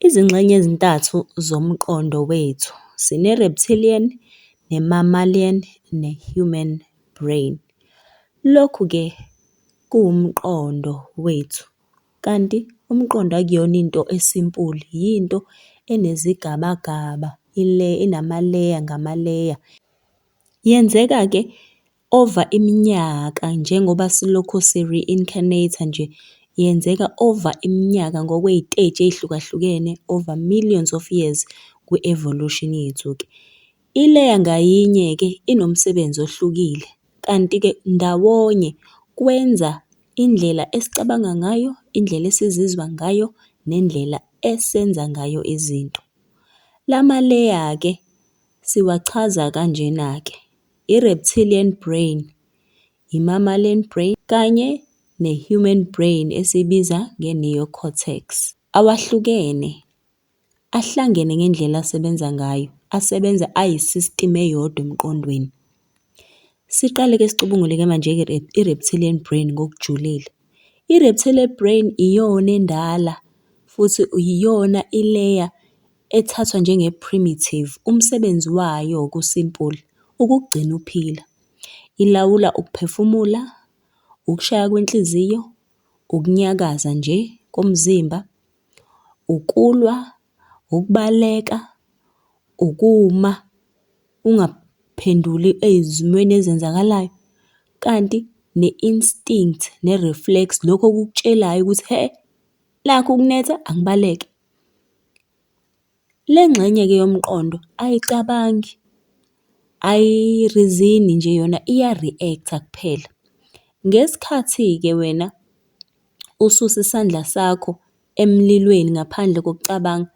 Izingxenye ezintathu zomqondo wethu sine-reptilian, ne-mammalian, ne-human brain. Lokhu-ke kuwumqondo wethu, kanti umqondo akuyona into esimpuli, yinto enezigabagaba, inamaleya ngamaleya. Yenzeka-ke over iminyaka njengoba silokhu si-reincarnate-a nje, yenzeka over iminyaka ngokwey'teji ey'hlukahlukene over millions of years kwi-evolution yethu-ke. Ileya ngayinye-ke inomsebenzi ohlukile, kanti-ke ndawonye kwenza indlela esicabanga ngayo, indlela esizizwa ngayo, nendlela esenza ngayo izinto. Lamaleya-ke siwachaza kanjena-ke, i-reptilian brain, i-mammalian brain kanye ne-human brain esiyibiza nge-neocortex. Awahlukene, ahlangene ngendlela asebenza ngayo, asebenza ayi-system eyodwa emqondweni. Siqale-ke sicubungule-ke manje-ke i-reptilian brain ngokujulile. I-reptilian brain iyona endala futhi iyona ileya ethathwa njenge-primitive. Umsebenzi wayo kusimpula, ukukugcina uphila. Ilawula ukuphefumula, ukushaya kwenhliziyo, ukunyakaza nje komzimba, ukulwa, ukubaleka, ukuma, ungaphenduli ezimweni ezenzakalayo, kanti ne-instinct ne-reflex, lokhu okukutshelayo ukuthi nakhu kunetha angibaleke. Le ngxenye-ke yomqondo ayicabangi, ayirizini nje yona iya-react-a kuphela. Ngesikhathi-ke wena ususa isandla sakho emlilweni ngaphandle kokucabanga,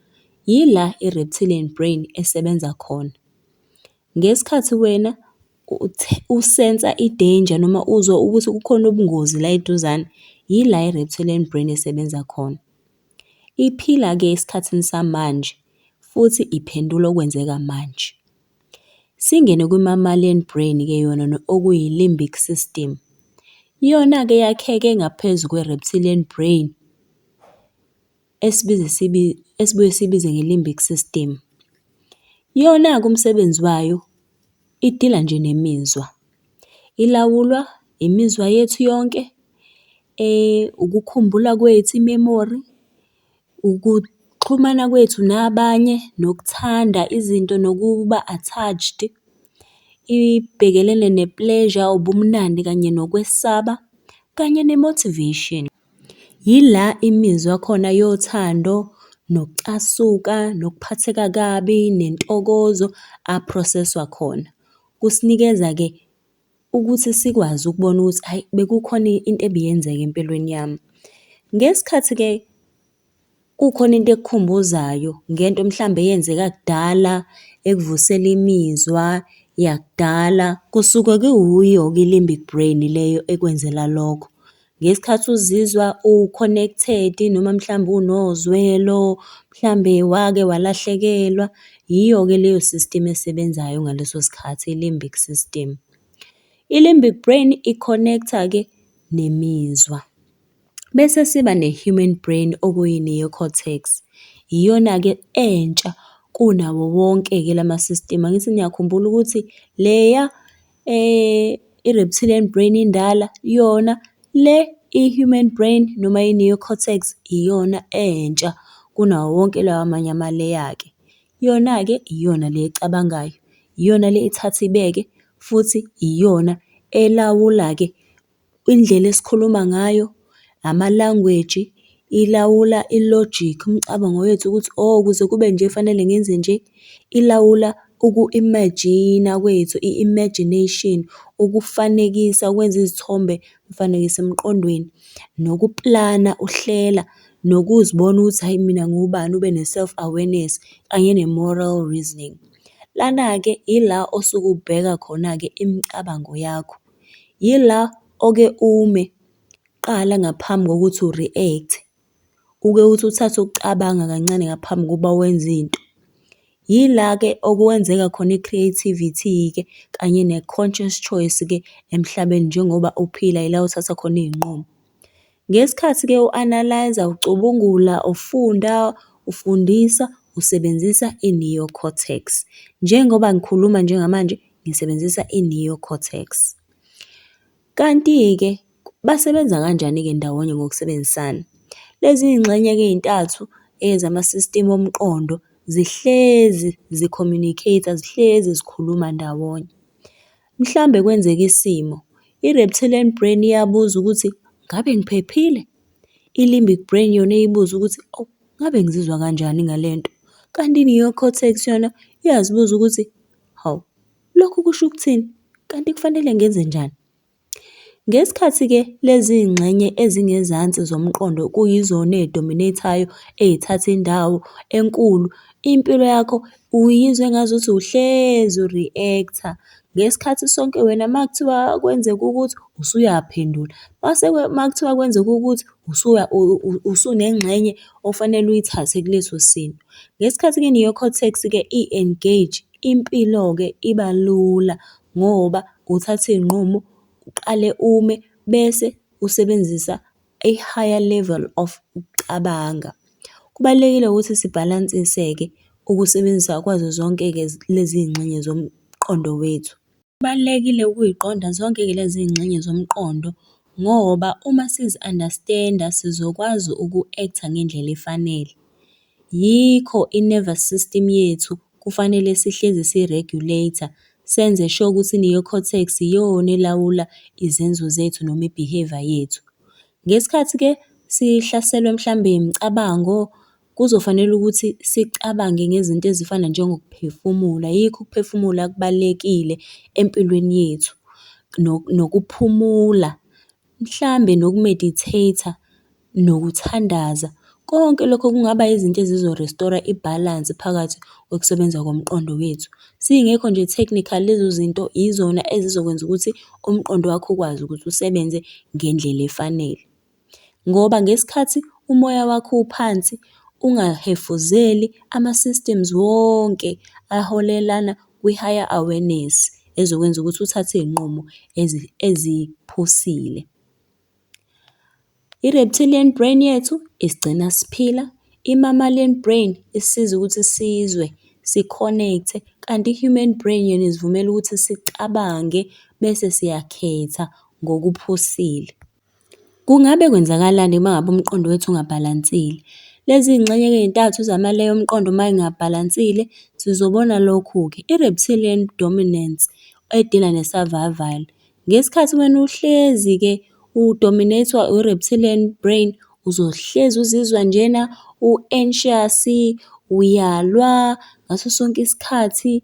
yila i-reptilian brain esebenza khona. Ngesikhathi wena usensa i-danger noma uzwa ukuthi kukhona ubungozi la eduzane, yila i-reptilian brain esebenza khona. Iphila-ke esikhathini samanje futhi iphendula okwenzeka manje. Singene kwi-mammalian brain-ke yona okuyi-limbic system. Yona-ke yakheke ngaphezu kwe-reptilian brain esibuye siyibize nge-limbic system. Yona-ke umsebenzi wayo idila nje nemizwa. Ilawulwa imizwa yethu yonke, ukukhumbula kwethu, i-memory, ukuxhumana kwethu nabanye, nokuthanda izinto, nokuba attached. Ibhekelene ne-pleasure, ubumnandi kanye nokwesaba kanye ne-motivation. Yila imizwa khona yothando, nokucasuka, nokuphatheka kabi, nentokozo a-process-wa khona. Kusinikeza-ke ukuthi sikwazi ukubona ukuthi hhayi bekukhona into ebiyenzeka empilweni yami. Ngesikhathi-ke kukhona into ekukhumbuzayo ngento mhlambe eyenzeka kudala ekuvusela imizwa yakudala, kusuke kuwuyo-ke i-limbic brain leyo ekwenzela lokho. Ngesikhathi uzizwa u-connected noma mhlambe unozwelo, mhlambe wake walahlekelwa, yiyo-ke leyo system esebenzayo ngaleso sikhathi, i-limbic system. I-limbic brain i-connect-a-ke nemizwa. Bese siba ne-human brain okuyi-neocortex. Iyona-ke entsha kunawo wonke-ke lama-system. Angithi niyakhumbula ukuthi leya i-reptilian brain indala yona le i-human brain noma i-neocortex iyona entsha kunawo wonke lawa amanye amaleya-ke. Yona-ke iyona le ecabangayo, iyona le ethatha ibeke futhi iyona elawula-ke indlela esikhuluma ngayo, ama-language, ilawula i-logic, umcabango wethu ukuthi ukuze kube nje fanele ngenze nje. Ilawula uku-imagine-a kwethu, i-imagination, ukufanekisa, ukwenza izithombe ufanekise emqondweni, nokuplana, uhlela, nokuzibona ukuthi hhayi mina ngiwubani, ube ne-self awareness kanye ne-moral reasoning. Lana-ke ila osuke ubheka khona-ke imicabango yakho. Yila oke ume kuqala ngaphambi kokuthi u-react-e, uke uthi uthathe ukucabanga kancane ngaphambi kokuba wenze into. Yila-ke okwenzeka khona i-creativity-ke kanye ne-conscious choice-ke emhlabeni njengoba uphila, yila othatha khona iy'nqumo. Ngesikhathi-ke u-analyse-a, ucubungula, ufunda, ufundisa usebenzisa i-neocortex. Njengoba ngikhuluma njengamanje ngisebenzisa i-neocortex. Kanti-ke basebenza kanjani-ke ndawonye ngokusebenzisana? Lezi iy'ngxenye-ke ey'ntathu zama-system omqondo zihlezi zi-communicate-a, zihlezi zikhuluma ndawonye. Mhlambe kwenzeka isimo, i-reptilian brain iyabuza ukuthi ngabe ngiphephile? I-limbic brain yona iyibuza ukuthi ngabe ngizizwa kanjani ngale nto? Kanti i-neocortex yona iyazibuza ukuthi, hawu, lokhu kusho ukuthini? Kanti kufanele ngenze njani? Ngesikhathi-ke lezi iy'ngxenye ezingezansi zomqondo kuyizona ey'dominate-ayo ey'thatha indawo enkulu, impilo yakho uyizwa engazuthi uhlezi u-react-a. Ngesikhathi sonke wena uma kuthiwa kwenzeka ukuthi usuyaphendula, uma kuthiwa kwenzeka ukuthi usunengxenye ofanele uyithathe kuleso simo. Ngesikhathi-ke i-neocortex-ke i-engage, impilo-ke iba lula ngoba uthatha iy'nqumo, uqale ume bese usebenzisa a-higher level of ukucabanga. Kubalulekile ukuthi sibhalansise-ke ukusebenzisa kwazo zonke-ke lezi iy'ngxenye zomqondo wethu. Kubalulekile ukuy'qonda zonke-ke lezi iy'ngxenye zomqondo ngoba uma sizi-understand-a sizokwazi uku-act-a ngendlela efanele. Yikho i-nervous system yethu kufanele sihlezi si-regulator, senze sure ukuthi i-neocortex iyona elawula izenzo zethu noma i-behaviour yethu. Ngesikhathi-ke sihlaselwe mhlambe imicabango, kuzofanele ukuthi sicabange ngezinto ezifana njengokuphefumula. Yikho ukuphefumula kubalulekile empilweni yethu, nokuphumula, mhlambe noku-meditate-a, nokuthandaza. Konke lokho kungaba izinto ezizo-restore-a ibhalansi phakathi kokusebenza komqondo wethu. Singekho nje technical lezo zinto yizona ezizokwenza ukuthi umqondo wakho ukwazi ukuthi usebenze ngendlela efanele. Ngoba ngesikhathi umoya wakho uphansi, ungahefuzeli, ama-systems wonke aholelana kwi-higher awareness ezokwenza ukuthi uthathe iy'nqumo eziphusile. I-reptilian brain yethu isigcina siphila, i-mammalian brain isisiza ukuthi sizwe, si-connect-e, kanti i-human brain yona isivumela ukuthi sicabange bese siyakhetha ngokuphusile. Kungabe kwenzakalani uma ngabe umqondo wethu ungabhalansile? Lezi iy'ngxenye-ke ey'ntathu zama-layer omqondo uma y'ngabhalansile, sizobona lokhu-ke. I-reptilian dominance edila ne-survival. Ngesikhathi wena uhlezi-ke u-dominate-wa i-reptilian brain, uzohlezi uzizwa njena u-anxious, uyalwa ngaso sonke isikhathi,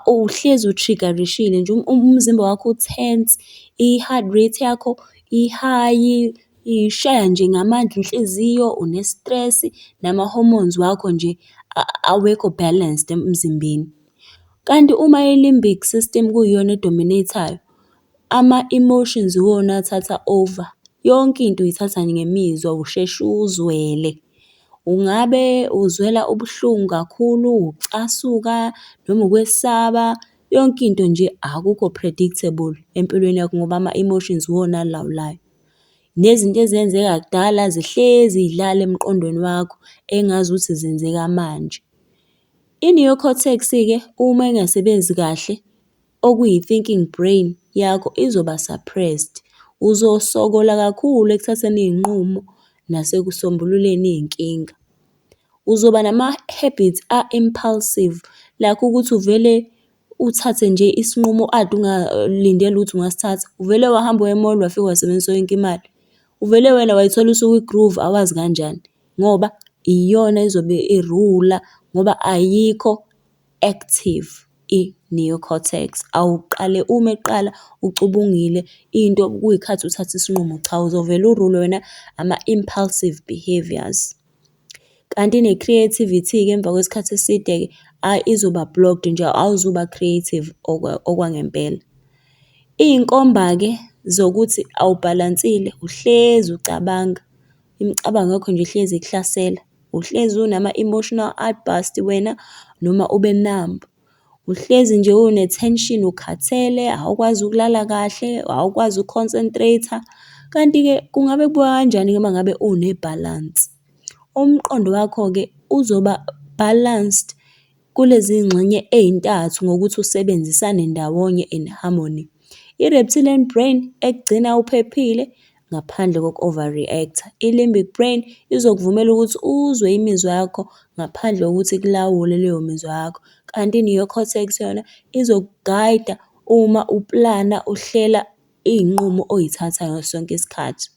uhlezi u-trigger-rishile nje, umzimba wakho u-tense, i-heart rate yakho i-high, ishaya nje ngamandla inhliziyo, une-stress, nama-hormones wakho nje awekho balanced emzimbeni. Kanti uma i-limbic system kuyiyona edominate-ayo, ama-emotions iwona athatha over. Yonke into uyithatha ngemizwa, usheshe uzwele. Ungabe uzwela ubuhlungu kakhulu, ukucasuka noma ukwesaba, yonke into nje akukho predictable empilweni yakho ngoba ama-emotions iwona alawulayo. Nezinto ezenzeka kudala zihlezi y'dlala emqondweni wakho engazuthi zenzeka manje. I-neocortex-ke uma ingasebenzi kahle, okuyi-thinking brain yakho izoba suppressed. Uzosokola kakhulu ekuthatheni iy'nqumo nasekusombululeni iy'nkinga. Uzoba nama-habits a-impulsive, like ukuthi uvele uthathe nje isinqumo ade ungalindele ukuthi ungasithatha. Uvele wahamba waya e-mall wafika wasebenzisa yonke imali. Uvele wena wayithola usuku-groove awazi kanjani ngoba iyona ezobe irula ngoba ayikho active i-neocortex. Awuqale ume kuqala ucubungile into kuyikhathi uthatha isinqumo, cha, uzovele urulwe wena ama-impulsive behaviours. Kanti ne-creativity-ke emva kwesikhathi eside-ke izoba blocked nje, awuzuba creative okwangempela. Iy'nkomba-ke zokuthi awubhalansile, uhlezi ucabanga, imicabango yakho nje ihlezi ikuhlasela, uhlezi unama-emotional outburst wena noma ube numb. Uhlezi nje une-tension, ukhathele, awukwazi ukulala kahle, awukwazi uku-concentrate-a. Kanti-ke kungabe kuba kanjani-ke uma ngabe une-balance? Umqondo wakho-ke uzoba balanced kulezi ngxenye ey'ntathu ngokuthi usebenzisane ndawonye in harmony. I-reptilian brain ekugcina uphephile ngaphandle koku-overreact-a. I-limbic brain izokuvumela ukuthi uzwe imizwa yakho ngaphandle kokuthi ikulawule leyo mizwa yakho. Kanti i-neocortex yona izokugayida uma uplana, uhlela iy'nqumo oy'thathayo ngaso sonke isikhathi.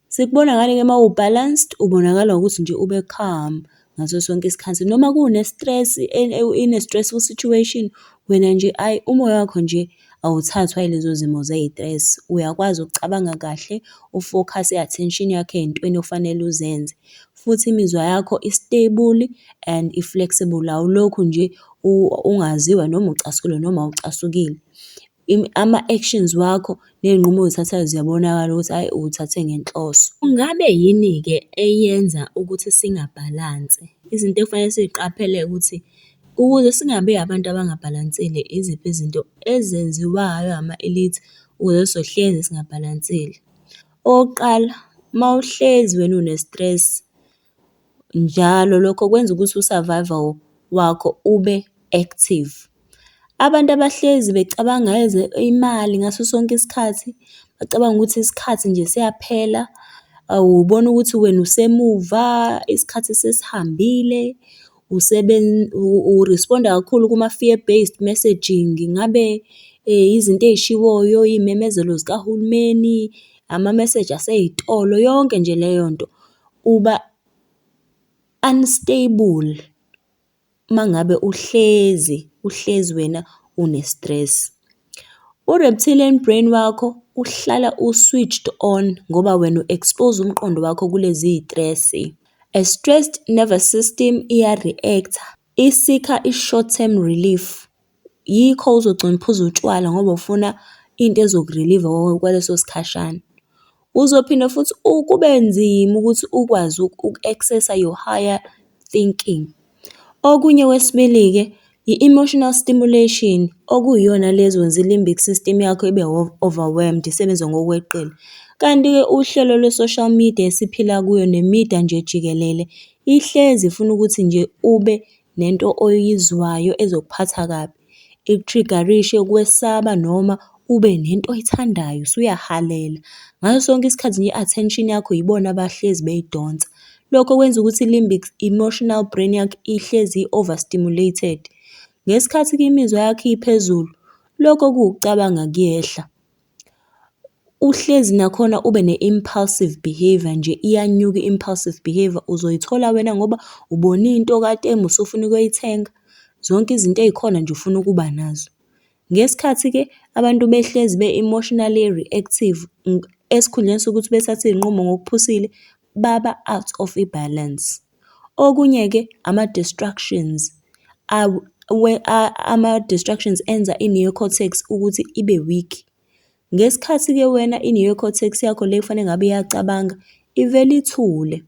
Sikubona ngani-ke uma u-balanced, ubonakala ngokuthi nje ube calm ngaso sonke isikhathi. Noma kune-stress, in a stressful situation, wena nje ayi umoya wakho nje awuthathwa yilezo zimo zey-stress. Uyakwazi ukucabanga kahle, u-focus-e i-attention yakho ey'ntweni okufanele uzenze. Futhi imizwa yakho i-stable and i-flexible. Awulokhu nje ungaziwa noma ucasukile noma awucasukile. Ama-actions wakho ney'nqumo oy'thathayo ziyabonakala ukuthi hhayi uwuthathe ngenhloso. Kungabe yini-ke eyenza ukuthi singabhalansi? Izinto ekufanele siy'qaphele ukuthi ukuze singabi abantu abangabhalansile, iziphi izinto ezenziwayo ama-elite ukuze sizohlezi singabhalansile? Okokuqala, uma uhlezi wena une-stress njalo, lokho kwenza ukuthi u-survival wakho ube active. Abantu abahlezi becabanga imali ngaso sonke isikhathi, bacabanga ukuthi isikhathi nje siyaphela, awuboni ukuthi wena usemuva, isikhathi sesihambile, u-respond-a kakhulu kuma-fear based messaging. Ngabe izinto ey'shiwoyo, iy'memezelo zikahulumeni, ama-message asey'tolo, yonke nje leyo nto. Uba unstable uma ngabe uhlezi wena une-stress. U-reptilian brain wakho uhlala u-switched on ngoba wena u-expose umqondo wakho kulezi iy'tresi. A stressed nervous system iya-react-a, isikha i-short term relief. Yikho uzogcina uphuza utshwala ngoba ufuna into ezoku-relieve-a kwaleso sikhashana. Uzophinde futhi kube nzima ukuthi ukwazi uku-access-a your higher thinking. Okunye kwesibili-ke, i-emotional stimulation, okuyiyona le ezokwenza i-limbic system yakho ibe overwhelmed, isebenze ngokweqile. Kanti-ke uhlelo lwe-social media esiphila kuyo ne-media nje jikelele, ihlezi ifuna ukuthi nje ube nento oyizwayo ezokuphatha kabi. Iku-trigger-rishe ukwesaba noma ube nento oyithandayo, usuyahalela. Ngaso sonke isikhathi nje i-attention yakho yibona abahlezi beyidonsa. Lokho kwenza ukuthi i-limbic emotional brain yakho ihlezi i-overstimulated. Ngesikhathi-ke imizwa yakho iphezulu, lokho kuwukucabanga kuyehla. Uhlezi nakhona ube ne-impulsive behaviour nje, iyanyuka i-impulsive behaviour. Uzoyithola wena ngoba ubone into kade usufuna ukuyithenga. Zonke izinto ey'khona nje ufuna ukuba nazo. Ngesikhathi-ke abantu behlezi be-emotionally reactive, esikhundleni sokuthi bethathe iy'nqumo ngokuphusile, baba out of i-balance. Okunye-ke ama-distractions. Ama-distractions enza i-neocortex ukuthi ibe weak. Ngesikhathi-ke wena i-neocortex yakho le kufanele ngabe iyacabanga, ivele ithule.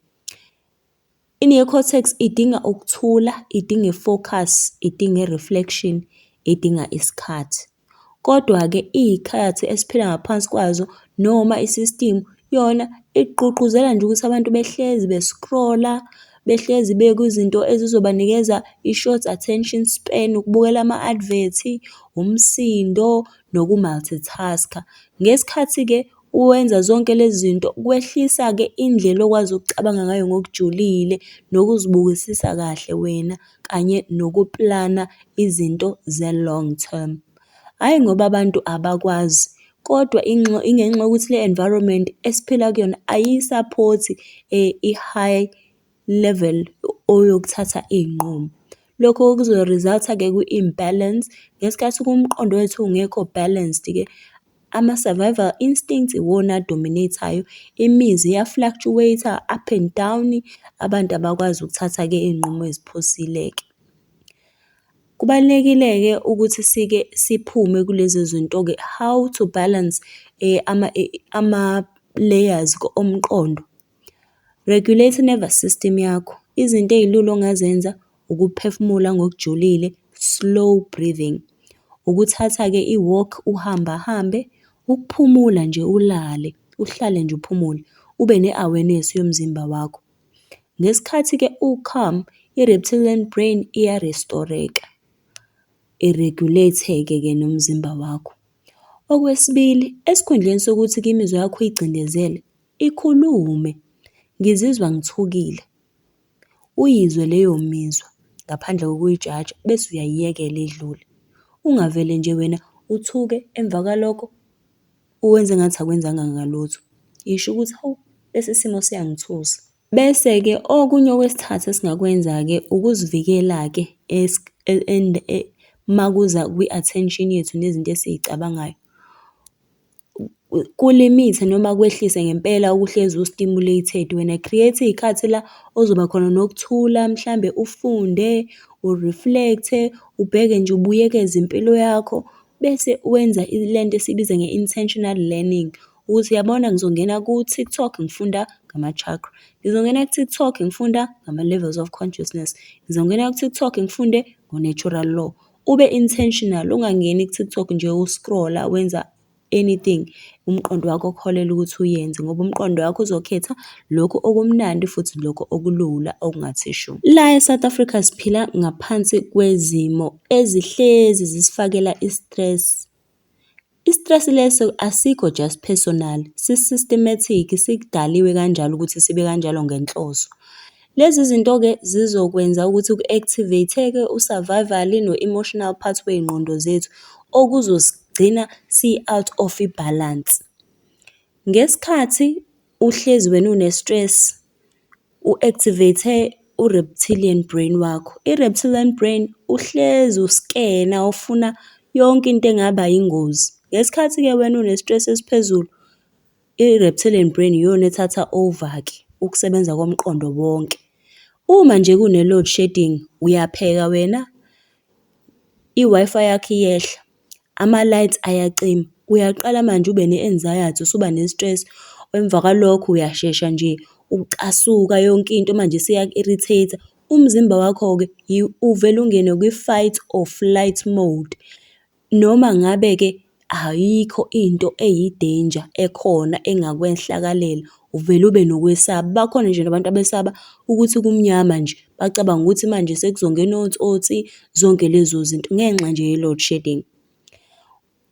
I-neocortex idinga ukuthula, idinga i-focus, idinga i-reflection, idinga isikhathi. Kodwa-ke iy'khathi esiphila ngaphansi kwazo noma i-system yona igqugquzela nje ukuthi abantu behlezi be-scroll-a, behlezi bekwizinto ezizobanikeza i-short attention span, ukubukela ama-advert-i, umsindo noku-multitask-a. Ngesikhathi-ke wenza zonke lezi zinto, kwehlisa-ke indlela okwazi ukucabanga ngayo ngokujulile nokuzibukisisa kahle wena kanye nokuplana izinto ze-long term. Hhayi ngoba abantu abakwazi, kodwa ingenxa yokuthi le-environment esiphila kuyona ayiyi-support-i i-high level oyokuthatha iy'nqumo. Lokho kuzo-result-a-ke kwi-imbalance. Ngesikhathi umqondo wethu ungekho balanced-ke, ama-survival instincts iwona a-dominate-ayo, imizwa iya-fluctuate-a up and down, abantu abakwazi ukuthatha-ke iy'nqumo eziphusile-ke. Kubalulekile-ke ukuthi siphume kulezi zinto-ke, how to balance ama-layers omqondo. Regulate i-nervous system yakho. Izinto ey'lula ongazenza ukuphefumula ngokujulile, slow breathing. Ukuthatha-ke i-walk, uhambahambe, ukuphumula nje ulale, uhlale nje uphumule, ube ne-awareness yomzimba wakho. Ngesikhathi-ke u-calm, i-reptilian brain iya-restore-reka, iregulate-ke nomzimba wakho. Okwesibili, esikhundleni sokuthi-ke imizwa yakho uyigcindezele, ikhulume. Ngizizwa ngithukile. Uyizwe leyo mizwa ngaphandle kokuyijaja bese uyayiyekela idlule. Ungavele nje wena uthuke emva kwalokho uwenze engathi akwenzanga ngalutho. Yisho ukuthi, hawu, lesi simo siyangithusa. Bese-ke okunye okwesithathu esingakwenza-ke ukuzivikela-ke makuza kwi-attention yethu nezinto esiyicabangayo. Kulimithe noma kwehlise ngempela ukuhlezi u-stimulated wena. Create iy'khathi la ozoba khona nokuthula, mhlambe ufunde, u-reflect-e, ubheke nje ubuyekeze impilo yakho. Bese wenza lento esiyibiza nge-intentional learning, ukuthi uyabona ngizongena ku-TikTok ngifunda ngama-chakra. Ngizongena ku-TikTok ngifunda ngama-levels of consciousness. Ngizongena ku-TikTok ngifunde ngo-natural law. Ube intentional, ungangeni ku-TikTok nje u-scroll-a wenza anything umqondo wakho okuholela ukuthi uyenze, ngoba umqondo wakho uzokhetha lokhu okumnandi futhi lokhu okulula okungathi shu. La e-South Africa siphila ngaphansi kwezimo ezihlezi zisifakela i-stress. I-stress leso asikho just personal, si-systematic, sikudaliwe kanjalo ukuthi sibe kanjalo ngenhloso. Lezi zinto-ke zizokwenza ukuthi ku-activate-ke u-survival no-emotional pathway y'ngqondo zethu okuzosigcina si-out of i-balance. Ngesikhathi uhlezi wena une-stress, u-activate u-reptilian brain wakho. I-reptilian brain uhlezi uskena ufuna yonke into engaba yingozi. Ngesikhathi-ke wena une-stress esiphezulu, i-reptilian brain iyona ethatha over-ke ukusebenza komqondo wonke. Uma nje kune-load shedding, uyapheka wena, i-Wi-Fi yakho iyehla, ama-lights ayacima, uyaqala manje ube ne-anxiety, usuba ne-stress. Emva kwalokho uyashesha nje ucasuka yonke into manje isiyaku-irritate-a. Umzimba wakho-ke uvele ungene kwi-fight or flight mode. Noma ngabe-ke ayikho into eyi-danger ekhona engakwehlakalela, uvele ube nokwesaba. Bakhona nje nabantu abesaba ukuthi kumnyama nje, bacabanga ukuthi manje sekuzongena otsotsi, zonke lezo zinto ngenxa nje ye-load shedding.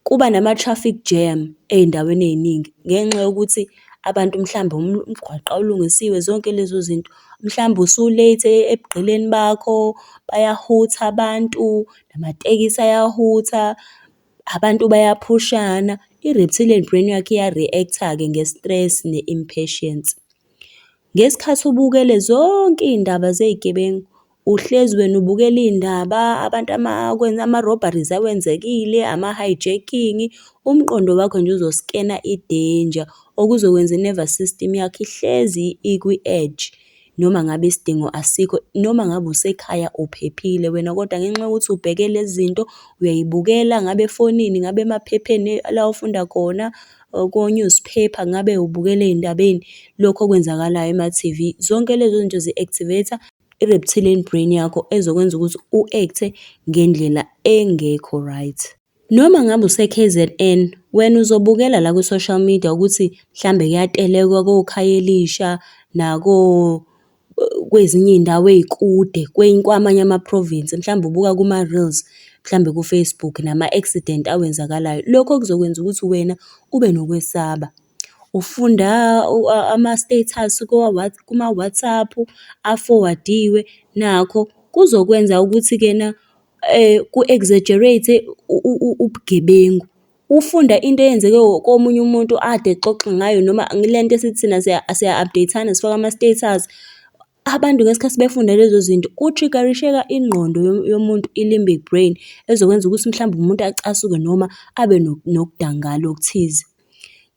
Kuba nama-traffic jam ey'ndaweni ey'ningi ngenxa yokuthi abantu mhlambe umgwaqo awulungisiwe, zonke lezo zinto. Mhlambe usu-late ebugqilini bakho, bayahutha abantu, namatekisi ayahutha, abantu bayaphushana. I-reptilian brain yakho iya-react-a-ke nge-stress ne-impatience. Ngesikhathi ubukele zonke iy'ndaba zey'gebengu, uhlezi wena ubukela iy'ndaba, abantu ama-robberies awenzekile, ama-hijacking, umqondo wakho nje uzoskena i-danger, okuzokwenza i-nervous system yakho ihlezi ikwi-edge. Noma ngabe isidingo asikho, noma ngabe usekhaya uphephile wena, kodwa ngenxa yokuthi ubheke lezi zinto, uyayibukela ngabe efonini, ngabe emaphepheni la ofunda khona, ko-newspaper, ngabe ubukela ey'ndabeni, lokhu okwenzakalayo ema-TV. Zonke lezo zinto zi-activate-a i-reptilian brain yakho ezokwenza ukuthi u-act-e ngendlela engekho right. Noma ngabe use-KZN, wena uzobukela la ku-social media ukuthi mhlambe kuyatelekwa koKhayelitsha kwezinye iy'ndawo ey'kude kwamanye ama-province. Mhlambe ubuka kuma-reels, mhlambe ku-Facebook nama-accident awenzakalayo. Lokho okuzokwenza ukuthi wena ube nokwesaba. Ufunda ama-status kuma-WhatsApp a-forward-iwe, nakho kuzokwenza ukuthi-ke ku-exaggerate ubugebengu. Ufunda into eyenzeke komunye umuntu ade exoxe ngayo, noma le nto esithi thina siya-update-ana sifake ama-status. Abantu ngesikhathi befunda lezo zinto ku-trigger-risheka ingqondo yomuntu, i-limbic brain, ezokwenza ukuthi mhlawumbe umuntu acasuke noma abe nokudangala okuthize.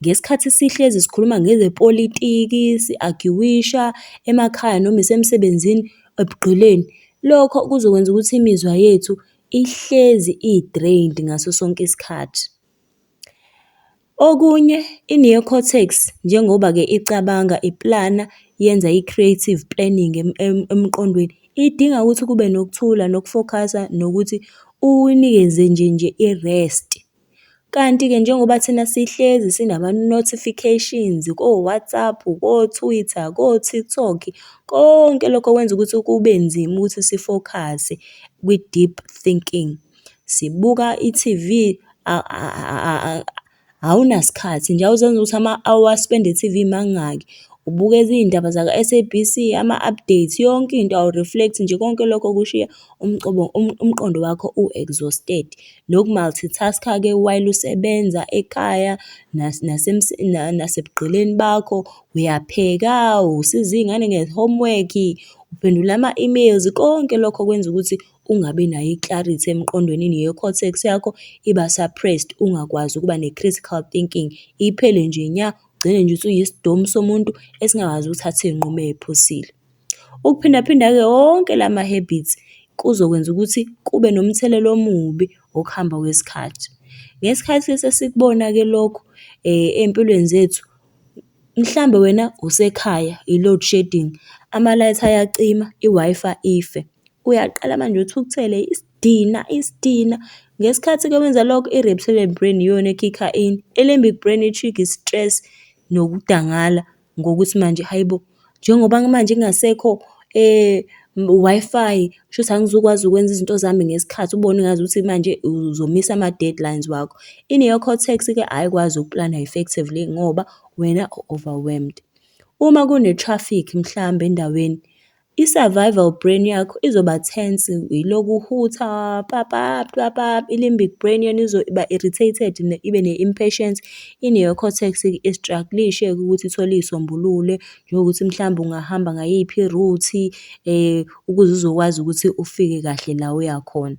Ngesikhathi sihlezi sikhuluma ngezepolitiki, si-argue-wisha emakhaya noma isemsebenzini ebugqileni, lokho kuzokwenza ukuthi imizwa yethu ihlezi i-drained ngaso sonke isikhathi. Okunye, i-neocortex njengoba-ke icabanga, iplana, yenza i-creative planning emqondweni, idinga ukuthi kube nokuthula, nokufokhasa, nokuthi uyinikeze nje i-rest. Kanti-ke njengoba thina sihlezi sinama-notifications ko-WhatsApp, ko-Twitter, ko-TikTok, konke lokho kwenza ukuthi kube nzima ukuthi sifokhase kwi-deep thinking. Sibuka i-T_V awunasikhathi nje, awuzenza ukuthi ama-hour spend e-T_V mangaki. Ubukela iy'ndaba zaka-S_A_B_C, ama-updates, yonke into awu-reflect nje, konke lokho kushiya umqondo wakho u-exhausted. Noku-multitask-a-ke while usebenza ekhaya nasebugqilini bakho, uyapheka, usiza iy'ngane nge-homework, uphendula ama-emails, konke lokho kwenza ukuthi ungabi nayo i-clarity emqondweni, neyo-cortex yakho iba suppressed, ungakwazi ukuba ne-critical thinking. Iphele nje nya, ugcine nje usuyisidomu somuntu esingakwazi ukuthatha iy'nqumo ey'phusile. Ukuphindaphinda-ke wonke lama-habits kuzokwenza ukuthi kube nomthelela omubi ngokuhamba kwesikhathi. Ngesikhathi sesikubona-ke lokhu ey'mpilweni zethu, mhlambe wena usekhaya, i-load shedding, ama-light ayacima, i-Wi-Fi ife. Uyaqala manje uthukuthele, isidina. Ngesikhathi-ke wenza lokho, i-reptilian brain iyona ekhikha in. I-limbic brain i-trigger i-stress nokudangala ngokuthi manje hhayi bo, njengoba manje kungasekho Wi-Fi, kushuthi angizukwazi ukwenza izinto zami ngesikhathi, ubone engazuthi manje uzomisa ama-deadlines wakho. I-neocortex-ke ayikwazi ukuplana effectively ngoba wena u-overwhelmed. Uma kune-traffic mhlambe endaweni, i-survival brain yakho izoba tense, ilokhu uhutha i-limbic brain yona izoba irritated, ibe ne-impatience. I-neocortex-ke i-struggle-ishe-ke ukuthi ithole iy'sombululo, njengokuthi mhlawumbe ungahamba ngayiphi i-route ukuze uzokwazi ukuthi ufike kahle la oya khona.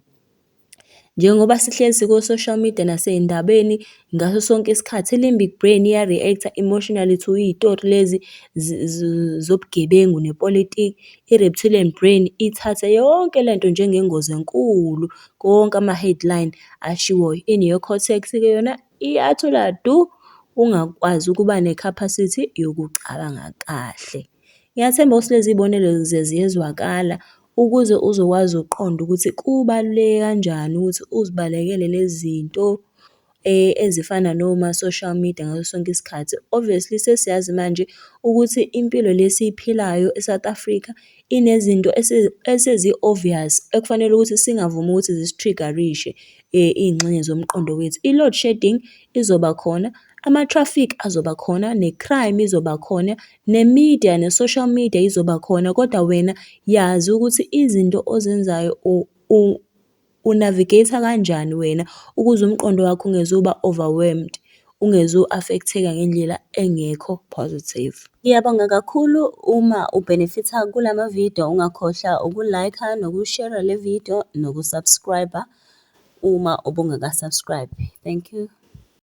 Njengoba sihlezi siko-social media nasey'ndabeni ngaso sonke isikhathi, i-limbic brain iya-react-a emotionally to iy'tori lezi zobugebengu nepolitiki. I-reptilian brain ithathe yonke lento njengengozi enkulu, konke ama-headline ashiwoyo. I-neocortex-ke yona iyathola du, ungakwazi ukuba ne-capacity yokucabanga kahle. Ngiyathemba ukuthi lezi y'bonelo ziyezwakala ukuze uzokwazi ukuqonda ukuthi kubaluleke kanjani ukuthi uzibalekele lezi zinto ezifana noma-social media ngaso sonke isikhathi. Obviously sesiyazi manje ukuthi impilo le esiyiphilayo e-South Africa inezinto esezi-obvious ekufanele ukuthi singavumi ukuthi zisi-trigger-rishe iy'ngxenye zomqondo wethu. I-load shedding izoba khona, ama-traffic azoba khona, ne-crime izoba khona, ne-media ne-social media izoba khona, kodwa wena yazi ukuthi izinto ozenzayo u-navigate-a kanjani wena ukuze umqondo wakho ungezuba overwhelmed, ungezu-affect-eka ngendlela engekho positive. Ngiyabonga kakhulu uma ubhenefitha kulamavidiyo, ungakhohlwa uku-like-a noku-share-a le video noku-subscribe-a uma ubungaka-subscribe. Thank you.